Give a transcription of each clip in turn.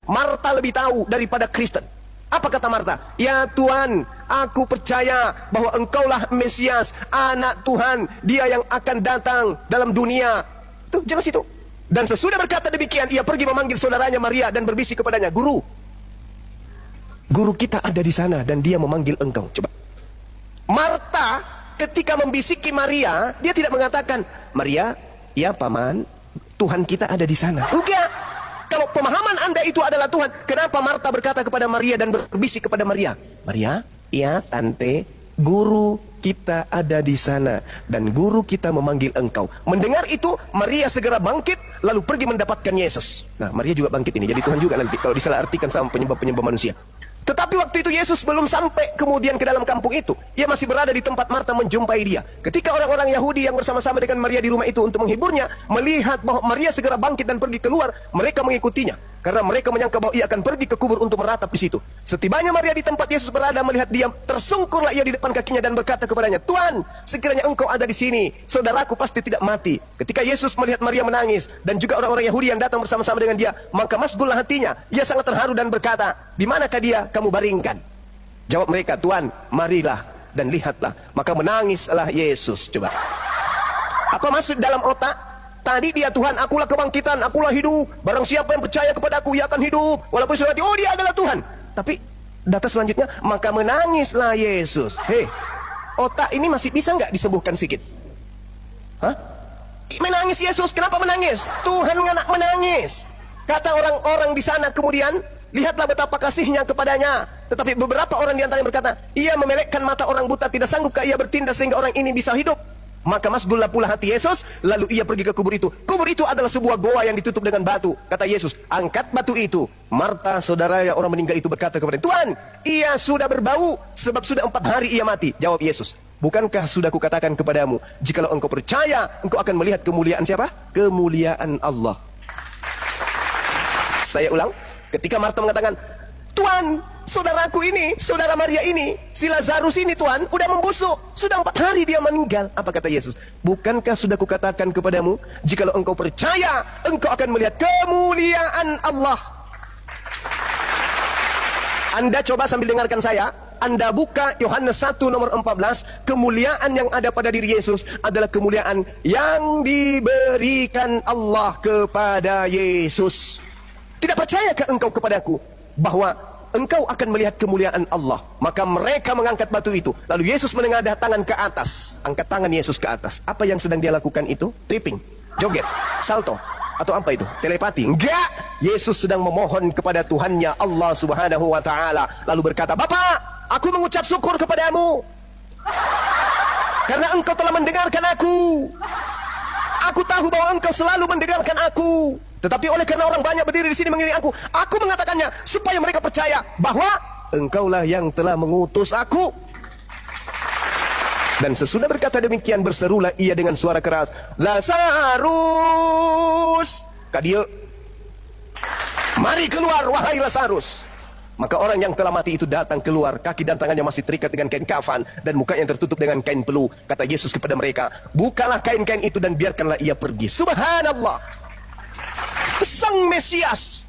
Marta lebih tahu daripada Kristen. Apa kata Marta? Ya Tuhan, aku percaya bahwa engkaulah Mesias, anak Tuhan, dia yang akan datang dalam dunia. Itu jelas itu. Dan sesudah berkata demikian, ia pergi memanggil saudaranya Maria dan berbisik kepadanya, Guru, guru kita ada di sana dan dia memanggil engkau. Coba. Marta ketika membisiki Maria, dia tidak mengatakan, Maria, ya paman, Tuhan kita ada di sana. Enggak. Kalau pemahaman Anda itu adalah Tuhan, kenapa Marta berkata kepada Maria dan berbisik kepada Maria? Maria, ya tante, guru kita ada di sana dan guru kita memanggil engkau. Mendengar itu, Maria segera bangkit lalu pergi mendapatkan Yesus. Nah, Maria juga bangkit ini. Jadi Tuhan juga nanti kalau disalahartikan sama penyembah-penyembah manusia. Tetapi waktu itu Yesus belum sampai kemudian ke dalam kampung itu. Ia masih berada di tempat Marta menjumpai dia. Ketika orang-orang Yahudi yang bersama-sama dengan Maria di rumah itu untuk menghiburnya, melihat bahwa Maria segera bangkit dan pergi keluar, mereka mengikutinya. Karena mereka menyangka bahwa ia akan pergi ke kubur untuk meratap di situ. Setibanya Maria di tempat Yesus berada melihat dia, tersungkurlah ia di depan kakinya dan berkata kepadanya, Tuhan, sekiranya engkau ada di sini, saudaraku pasti tidak mati. Ketika Yesus melihat Maria menangis dan juga orang-orang Yahudi yang datang bersama-sama dengan dia, maka masgullah hatinya. Ia sangat terharu dan berkata, di manakah dia kamu baringkan? Jawab mereka, Tuhan, marilah dan lihatlah. Maka menangislah Yesus. Coba. Apa maksud dalam otak? Tadi dia Tuhan, akulah kebangkitan, akulah hidup. Barang siapa yang percaya kepada aku, ia akan hidup. Walaupun sudah mati, oh dia adalah Tuhan. Tapi data selanjutnya, maka menangislah Yesus. Hei, otak ini masih bisa nggak disembuhkan sedikit? Hah? Menangis Yesus, kenapa menangis? Tuhan anak menangis. Kata orang-orang di sana kemudian, lihatlah betapa kasihnya kepadanya. Tetapi beberapa orang di antaranya berkata, ia memelekkan mata orang buta, tidak sanggupkah ia bertindak sehingga orang ini bisa hidup? Maka masgullah pula hati Yesus, lalu ia pergi ke kubur itu. Kubur itu adalah sebuah goa yang ditutup dengan batu. Kata Yesus, angkat batu itu. Marta, saudara yang orang meninggal itu berkata kepada Tuhan, ia sudah berbau, sebab sudah 4 hari ia mati. Jawab Yesus, bukankah sudah kukatakan kepadamu, jikalau engkau percaya, engkau akan melihat kemuliaan siapa? Kemuliaan Allah. Saya ulang, ketika Marta mengatakan, Tuhan, saudaraku ini, saudara Maria ini, si Lazarus ini Tuhan, udah membusuk. Sudah 4 hari dia meninggal. Apa kata Yesus? Bukankah sudah kukatakan kepadamu, jikalau engkau percaya, engkau akan melihat kemuliaan Allah. Anda coba sambil dengarkan saya, Anda buka Yohanes 1 nomor 14, kemuliaan yang ada pada diri Yesus adalah kemuliaan yang diberikan Allah kepada Yesus. Tidak percayakah engkau kepadaku bahwa engkau akan melihat kemuliaan Allah? Maka mereka mengangkat batu itu. Lalu Yesus menengadah tangan ke atas. Angkat tangan Yesus ke atas. Apa yang sedang dia lakukan itu? Tripping, joget, salto, atau apa itu? Telepati? Enggak. Yesus sedang memohon kepada Tuhannya Allah Subhanahu wa ta'ala. Lalu berkata, Bapa, aku mengucap syukur kepadamu karena engkau telah mendengarkan aku. Aku tahu bahwa engkau selalu mendengarkan aku. Tetapi oleh karena orang banyak berdiri di sini mengiringi aku mengatakannya supaya mereka percaya bahwa engkaulah yang telah mengutus aku. Dan sesudah berkata demikian, berserulah ia dengan suara keras, Lazarus, kadia, mari keluar wahai Lazarus. Maka orang yang telah mati itu datang keluar, kaki dan tangannya masih terikat dengan kain kafan dan mukanya tertutup dengan kain peluh. Kata Yesus kepada mereka, bukalah kain-kain itu dan biarkanlah ia pergi. Subhanallah. Sang Mesias,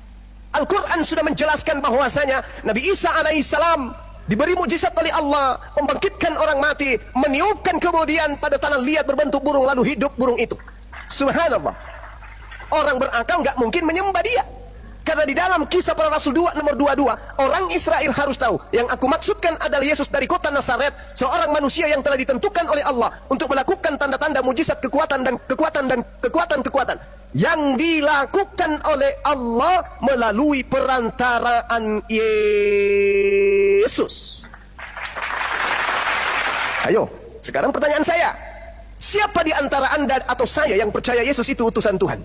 Al-Quran sudah menjelaskan bahwasanya Nabi Isa alaihissalam diberi mukjizat oleh Allah, membangkitkan orang mati, meniupkan kemudian pada tanah liat berbentuk burung, lalu hidup burung itu. Subhanallah. Orang berakal nggak mungkin menyembah dia. Karena di dalam Kisah Para Rasul 2 nomor 22, orang Israel harus tahu, yang aku maksudkan adalah Yesus dari kota Nazaret, seorang manusia yang telah ditentukan oleh Allah untuk melakukan tanda-tanda mujizat kekuatan yang dilakukan oleh Allah melalui perantaraan Yesus. Ayo, sekarang pertanyaan saya, siapa di antara Anda atau saya yang percaya Yesus itu utusan Tuhan?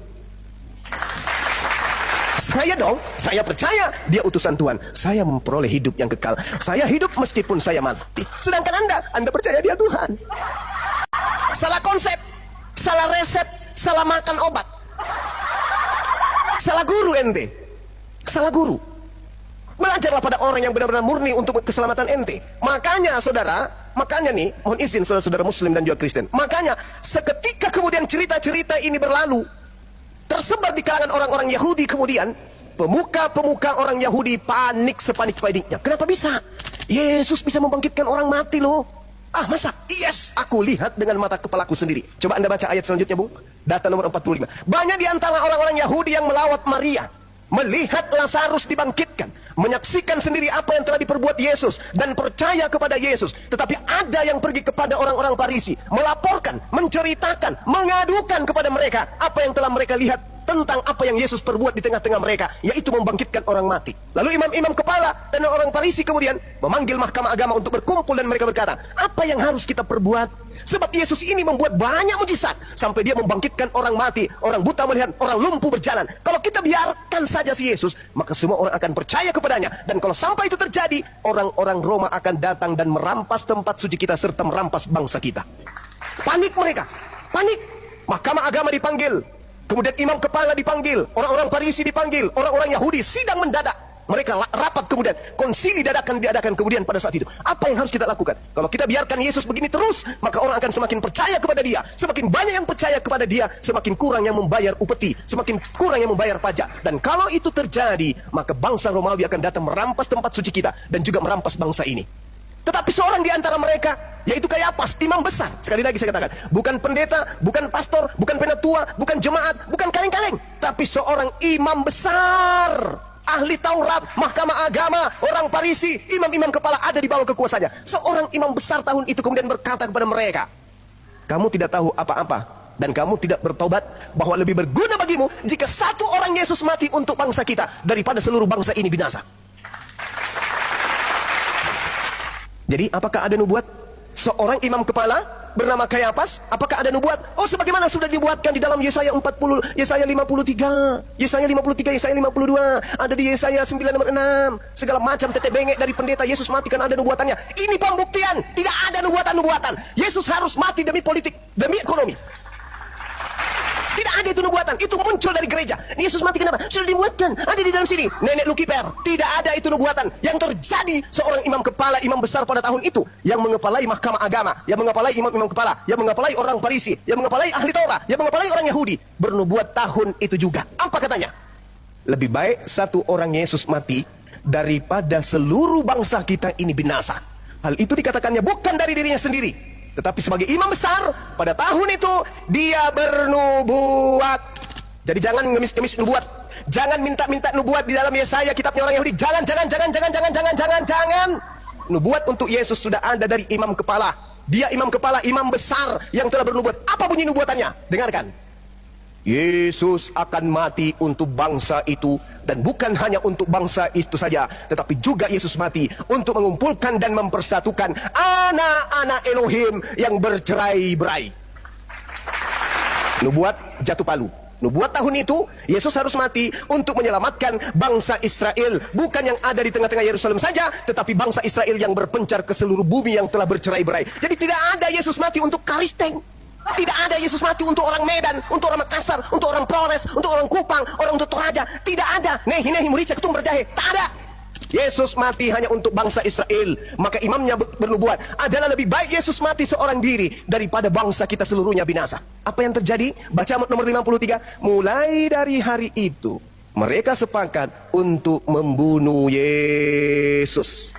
Saya dong, saya percaya dia utusan Tuhan. Saya memperoleh hidup yang kekal. Saya hidup meskipun saya mati. Sedangkan Anda percaya dia Tuhan. Salah konsep, salah resep, salah makan obat. Salah guru ente. Salah guru. Belajarlah pada orang yang benar-benar murni untuk keselamatan ente. Makanya saudara, makanya nih, mohon izin saudara-saudara Muslim dan juga Kristen. Makanya seketika kemudian cerita-cerita ini berlalu, tersebar di kalangan orang-orang Yahudi kemudian, pemuka-pemuka orang Yahudi panik sepanik-paniknya. Kenapa bisa? Yesus bisa membangkitkan orang mati loh. Ah, masa? Yes, aku lihat dengan mata kepalaku sendiri. Coba Anda baca ayat selanjutnya, Bung. Data nomor 45. Banyak di antara orang-orang Yahudi yang melawat Maria, melihat Lazarus dibangkitkan, menyaksikan sendiri apa yang telah diperbuat Yesus, dan percaya kepada Yesus. Tetapi ada yang pergi kepada orang-orang Farisi, melaporkan, menceritakan, mengadukan kepada mereka apa yang telah mereka lihat tentang apa yang Yesus perbuat di tengah-tengah mereka, yaitu membangkitkan orang mati. Lalu imam-imam kepala dan orang Farisi kemudian memanggil mahkamah agama untuk berkumpul, dan mereka berkata, apa yang harus kita perbuat? Sebab Yesus ini membuat banyak mujizat, sampai dia membangkitkan orang mati, orang buta melihat, orang lumpuh berjalan. Kalau kita biarkan saja si Yesus, maka semua orang akan percaya kepadanya. Dan kalau sampai itu terjadi, orang-orang Roma akan datang dan merampas tempat suci kita serta merampas bangsa kita. Panik mereka, panik. Mahkamah agama dipanggil, kemudian imam kepala dipanggil, orang-orang Farisi dipanggil, orang-orang Yahudi sidang mendadak. Mereka rapat, kemudian konsili dadakan diadakan kemudian pada saat itu. Apa yang harus kita lakukan? Kalau kita biarkan Yesus begini terus, maka orang akan semakin percaya kepada dia. Semakin banyak yang percaya kepada dia, semakin kurang yang membayar upeti, semakin kurang yang membayar pajak. Dan kalau itu terjadi, maka bangsa Romawi akan datang merampas tempat suci kita dan juga merampas bangsa ini. Tetapi seorang di antara mereka, yaitu Kayafas, imam besar. Sekali lagi saya katakan, bukan pendeta, bukan pastor, bukan penatua, bukan jemaat, bukan kaleng-kaleng, tapi seorang imam besar, ahli Taurat, mahkamah agama, orang Farisi, imam-imam kepala ada di bawah kekuasaannya. Seorang imam besar tahun itu kemudian berkata kepada mereka, kamu tidak tahu apa-apa, dan kamu tidak bertobat, bahwa lebih berguna bagimu jika satu orang Yesus mati untuk bangsa kita daripada seluruh bangsa ini binasa. Jadi apakah ada nubuat seorang imam kepala bernama Kayafas? Apakah ada nubuat? Oh, sebagaimana sudah dibuatkan di dalam Yesaya 40, Yesaya 53, Yesaya 53, Yesaya 52, ada di Yesaya 9 nomor 6. Segala macam tetek bengek dari pendeta Yesus mati kan ada nubuatannya. Ini pembuktian, tidak ada nubuatan-nubuatan. Yesus harus mati demi politik, demi ekonomi. Tidak ada itu nubuatan, itu muncul dari gereja. Yesus mati kenapa? Sudah dibuatkan, ada di dalam sini. Nenek Lukiper, tidak ada itu nubuatan. Yang terjadi, seorang imam kepala, imam besar pada tahun itu, yang mengepalai mahkamah agama, yang mengepalai imam-imam kepala, yang mengepalai orang Farisi, yang mengepalai ahli Taurat, yang mengepalai orang Yahudi, bernubuat tahun itu juga. Apa katanya? Lebih baik satu orang Yesus mati daripada seluruh bangsa kita ini binasa. Hal itu dikatakannya bukan dari dirinya sendiri, tetapi sebagai imam besar pada tahun itu dia bernubuat. Jadi jangan ngemis-ngemis nubuat, jangan minta-minta nubuat di dalam Yesaya, kitabnya orang Yahudi. Jangan. Nubuat untuk Yesus sudah ada dari imam kepala. Dia imam kepala, imam besar yang telah bernubuat. Apa bunyi nubuatannya? Dengarkan. Yesus akan mati untuk bangsa itu, dan bukan hanya untuk bangsa itu saja, tetapi juga Yesus mati untuk mengumpulkan dan mempersatukan anak-anak Elohim yang bercerai-berai. Nubuat jatuh palu. Nubuat tahun itu, Yesus harus mati untuk menyelamatkan bangsa Israel, bukan yang ada di tengah-tengah Yerusalem saja, tetapi bangsa Israel yang berpencar ke seluruh bumi yang telah bercerai-berai. Jadi tidak ada Yesus mati untuk Karisteng. Tidak ada Yesus mati untuk orang Medan, untuk orang Makassar, untuk orang Flores, untuk orang Kupang, orang untuk Toraja. Tidak ada. Nehi Murica Ketum Berjahe. Tak ada. Yesus mati hanya untuk bangsa Israel. Maka imamnya bernubuat, adalah lebih baik Yesus mati seorang diri daripada bangsa kita seluruhnya binasa. Apa yang terjadi? Baca nomor 53. Mulai dari hari itu mereka sepakat untuk membunuh Yesus.